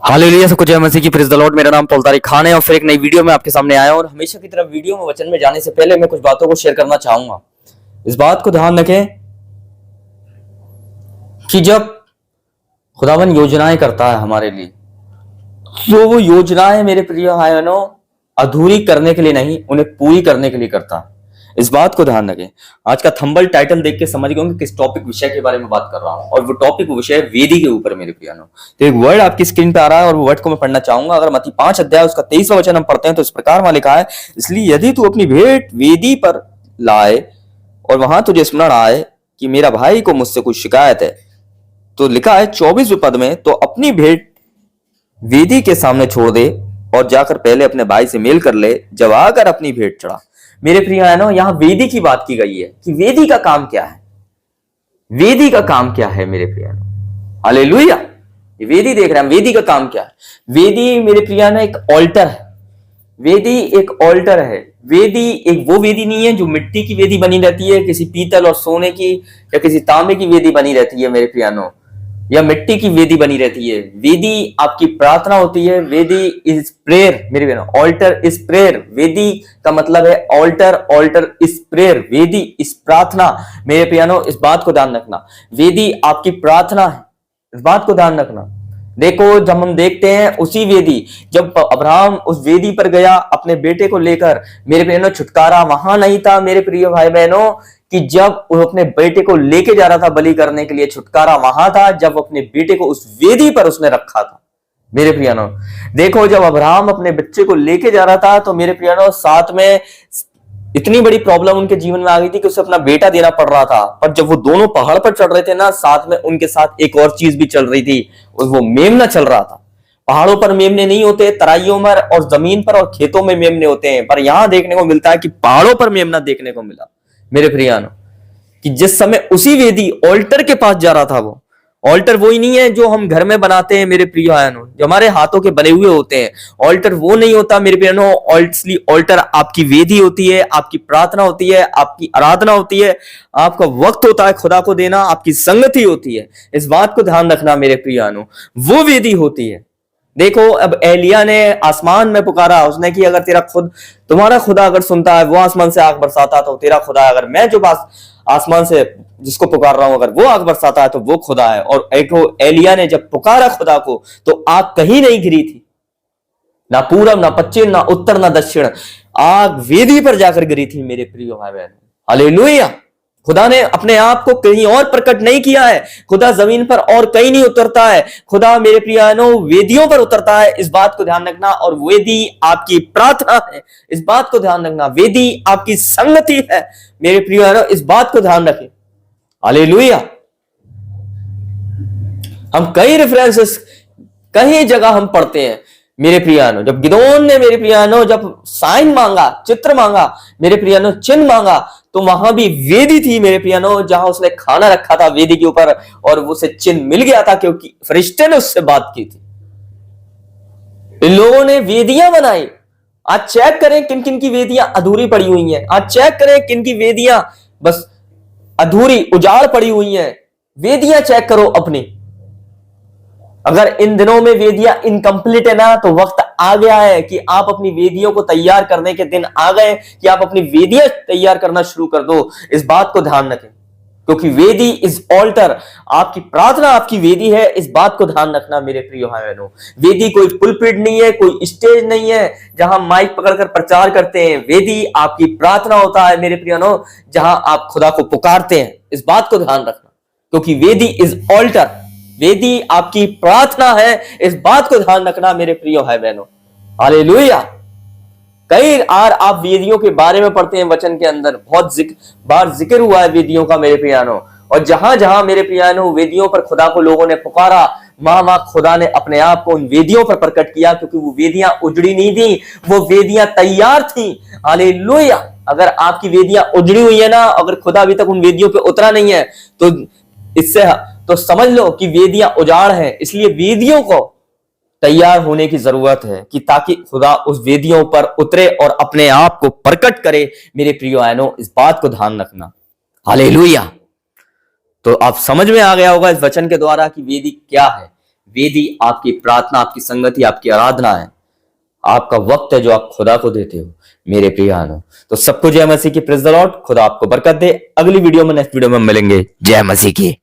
Hallelujah, सबको जय मसीह की, प्रेज द लॉर्ड। मेरा नाम पॉल तारिक खान है और फिर एक नई वीडियो में आपके सामने आया हूं। और हमेशा की तरह वीडियो में वचन में जाने से पहले मैं कुछ बातों को शेयर करना चाहूंगा। इस बात को ध्यान रखें कि जब खुदावन योजनाएं करता है हमारे लिए, तो वो योजनाएं मेरे प्रिय भाइयों अधूरी करने के लिए नहीं, उन्हें पूरी करने के लिए करता है। इस बात को ध्यान रखें। आज का थंबल टाइटल देख के समझ गए होंगे किस टॉपिक विषय के बारे में बात कर रहा हूं, और वो टॉपिक विषय वेदी के ऊपर मेरे प्रियानो। तो एक वर्ड आपकी स्क्रीन पे आ रहा है और वो वर्ड को मैं पढ़ना चाहूंगा। अगर मत्ती 5 अध्याय उसका 23वां वचन हम पढ़ते हैं तो इस प्रकार वहां लिखा है, इसलिए यदि तू अपनी भेंट वेदी पर लाए और वहां तुझे स्मरण आए कि मेरा भाई को मुझसे कुछ शिकायत है, तो लिखा है 24वें पद में, तो अपनी भेंट वेदी के सामने छोड़ दे और जाकर पहले अपने भाई से मेल कर ले, जब आकर अपनी भेंट चढ़ा। मेरे प्रिय भाइयों, यहां वेदी की बात की गई है कि वेदी का काम क्या है। वेदी का काम क्या है मेरे प्रिय भाइयों? हालेलुया। वेदी देख रहे हैं, वेदी का काम क्या है? वेदी मेरे प्रिय भाइयों एक ऑल्टर है। वेदी एक ऑल्टर है। वेदी एक वो वेदी नहीं है जो मिट्टी की वेदी बनी रहती है, किसी पीतल और सोने की या किसी तांबे की वेदी बनी रहती है मेरे प्रिय भाइयों, या मिट्टी की वेदी बनी रहती है। वेदी आपकी प्रार्थना होती है। वेदी इज प्रेयर मेरे बहनों। Altar is prayer. वेदी का मतलब है ऑल्टर, ऑल्टर इज प्रेयर। वेदी इस प्रार्थना मेरे प्रियानो, इस बात को ध्यान रखना। वेदी आपकी प्रार्थना है, इस बात को ध्यान रखना। देखो, जब हम देखते हैं उसी वेदी, जब अब्राहम उस वेदी पर गया अपने बेटे को लेकर, मेरे बहनों छुटकारा वहां नहीं था मेरे प्रिय भाई बहनों, कि जब वो अपने बेटे को लेके जा रहा था बलि करने के लिए। छुटकारा वहां था जब अपने बेटे को उस वेदी पर उसने रखा था मेरे प्रियानो। देखो, जब अब्राहम अपने बच्चे को लेके जा रहा था तो मेरे प्रियानो साथ में इतनी बड़ी प्रॉब्लम उनके जीवन में आ गई थी कि उसे अपना बेटा देना पड़ रहा था। पर जब वो दोनों पहाड़ पर चढ़ रहे थे ना, साथ में उनके साथ एक और चीज भी चल रही थी, वो मेमना चल रहा था। पहाड़ों पर मेमने नहीं होते, तराइयों में और जमीन पर और खेतों में मेमने होते हैं, पर यहां देखने को मिलता है कि पहाड़ों पर मेमना देखने को मिला मेरे प्रियानो। कि जिस समय उसी वेदी ऑल्टर के पास जा रहा था, वो ऑल्टर वही नहीं है जो हम घर में बनाते हैं मेरे प्रिय भाइयों, जो हमारे हाथों के बने हुए होते हैं। ऑल्टर वो नहीं होता मेरे प्रियो। ऑल्टर आपकी वेदी होती है, आपकी प्रार्थना होती है, आपकी आराधना होती है, आपका वक्त होता है खुदा को देना, आपकी संगति होती है। इस बात को ध्यान रखना मेरे प्रिय भाइयों, वो वेदी होती है। देखो, अब एलिया ने आसमान में पुकारा उसने कि अगर तुम्हारा खुदा अगर सुनता है, वो आसमान से आग बरसाता, तो तेरा खुदा है। अगर मैं जो आसमान से जिसको पुकार रहा हूं, अगर वो आग बरसाता है तो वो खुदा है। और एलिया ने जब पुकारा खुदा को तो आग कहीं नहीं गिरी थी, ना पूरब, ना पश्चिम, ना उत्तर, ना दक्षिण। आग वेदी पर जाकर गिरी थी मेरे प्रिय भाई बहन। हालेलुया। खुदा ने अपने आप को कहीं और प्रकट नहीं किया है। खुदा जमीन पर और कहीं नहीं उतरता है। खुदा मेरे प्रियानो वेदियों पर उतरता है, इस बात को ध्यान रखना। और वेदी आपकी प्रार्थना है, इस बात को ध्यान रखना। वेदी आपकी संगति है मेरे प्रियानो, इस बात को ध्यान रखें। हालेलुया। हम कई रेफरेंसेस, कई जगह हम पढ़ते हैं मेरे प्रियानो। जब गिदोन ने मेरे प्रियानो जब साइन मांगा, चित्र मांगा मेरे प्रियानो, चिन्ह मांगा, तो वहां भी वेदी थी मेरे प्रियानो, जहां उसने खाना रखा था वेदी के ऊपर, और उसे चिन्ह मिल गया था क्योंकि फरिश्ते ने उससे बात की थी। इन लोगों ने वेदियां बनाई। आज चेक करें किन किन की वेदियां अधूरी पड़ी हुई हैं। आज चेक करें किन की वेदियां बस अधूरी, उजाड़ पड़ी हुई हैं। वेदियां चेक करो अपनी। अगर इन दिनों में वेदियां इनकम्प्लीट है ना, तो वक्त आ गया है कि आप अपनी वेदियों को तैयार करने के दिन आ गए कि आप अपनी वेदियां तैयार करना शुरू कर दो। इस बात को ध्यान रखें, क्योंकि वेदी इज ऑल्टर। आपकी प्रार्थना आपकी वेदी है, इस बात को ध्यान रखना मेरे प्रिय भाई बहनों। वेदी कोई पुलपिट नहीं है, कोई स्टेज नहीं है जहां माइक पकड़कर प्रचार करते हैं। वेदी आपकी प्रार्थना होता है मेरे प्रियनो, जहां आप खुदा को पुकारते हैं। इस बात को ध्यान रखना, क्योंकि वेदी इज ऑल्टर। वेदी आपकी प्रार्थना है, इस बात को ध्यान रखना मेरे प्रिय भाई बहनों। हालेलुया। कई बार आप वेदियों के बारे में पढ़ते हैं वचन के अंदर, बहुत बार जिक्र हुआ है वेदियों का मेरे प्रियानो। और जहां जहां मेरे प्रियानो वेदियों पर खुदा को लोगों ने पुकारा, वहां खुदा ने अपने आप को उन वेदियों पर प्रकट किया, क्योंकि वो वेदियां उजड़ी नहीं थी, वो वेदियां तैयार थी। हालेलुया। अगर आपकी वेदियां उजड़ी हुई है ना, अगर खुदा अभी तक उन वेदियों पे उतरा नहीं है, तो इससे तो समझ लो कि वेदियां उजाड़ है। इसलिए वेदियों को तैयार होने की जरूरत है कि ताकि खुदा उस वेदियों पर उतरे और अपने आप को प्रकट करे मेरे प्रियो आयनो। इस बात को ध्यान रखना। हालेलुया। तो आप समझ में आ गया होगा इस वचन के द्वारा कि वेदी क्या है। वेदी आपकी प्रार्थना, आपकी संगति, आपकी आराधना है, आपका वक्त है जो आप खुदा को देते हो मेरे प्रियानो। तो सबको जय मसीह की, प्रेज़ द लॉर्ड। खुदा आपको बरकत दे। अगली वीडियो में, नेक्स्ट वीडियो में मिलेंगे। जय मसीह की।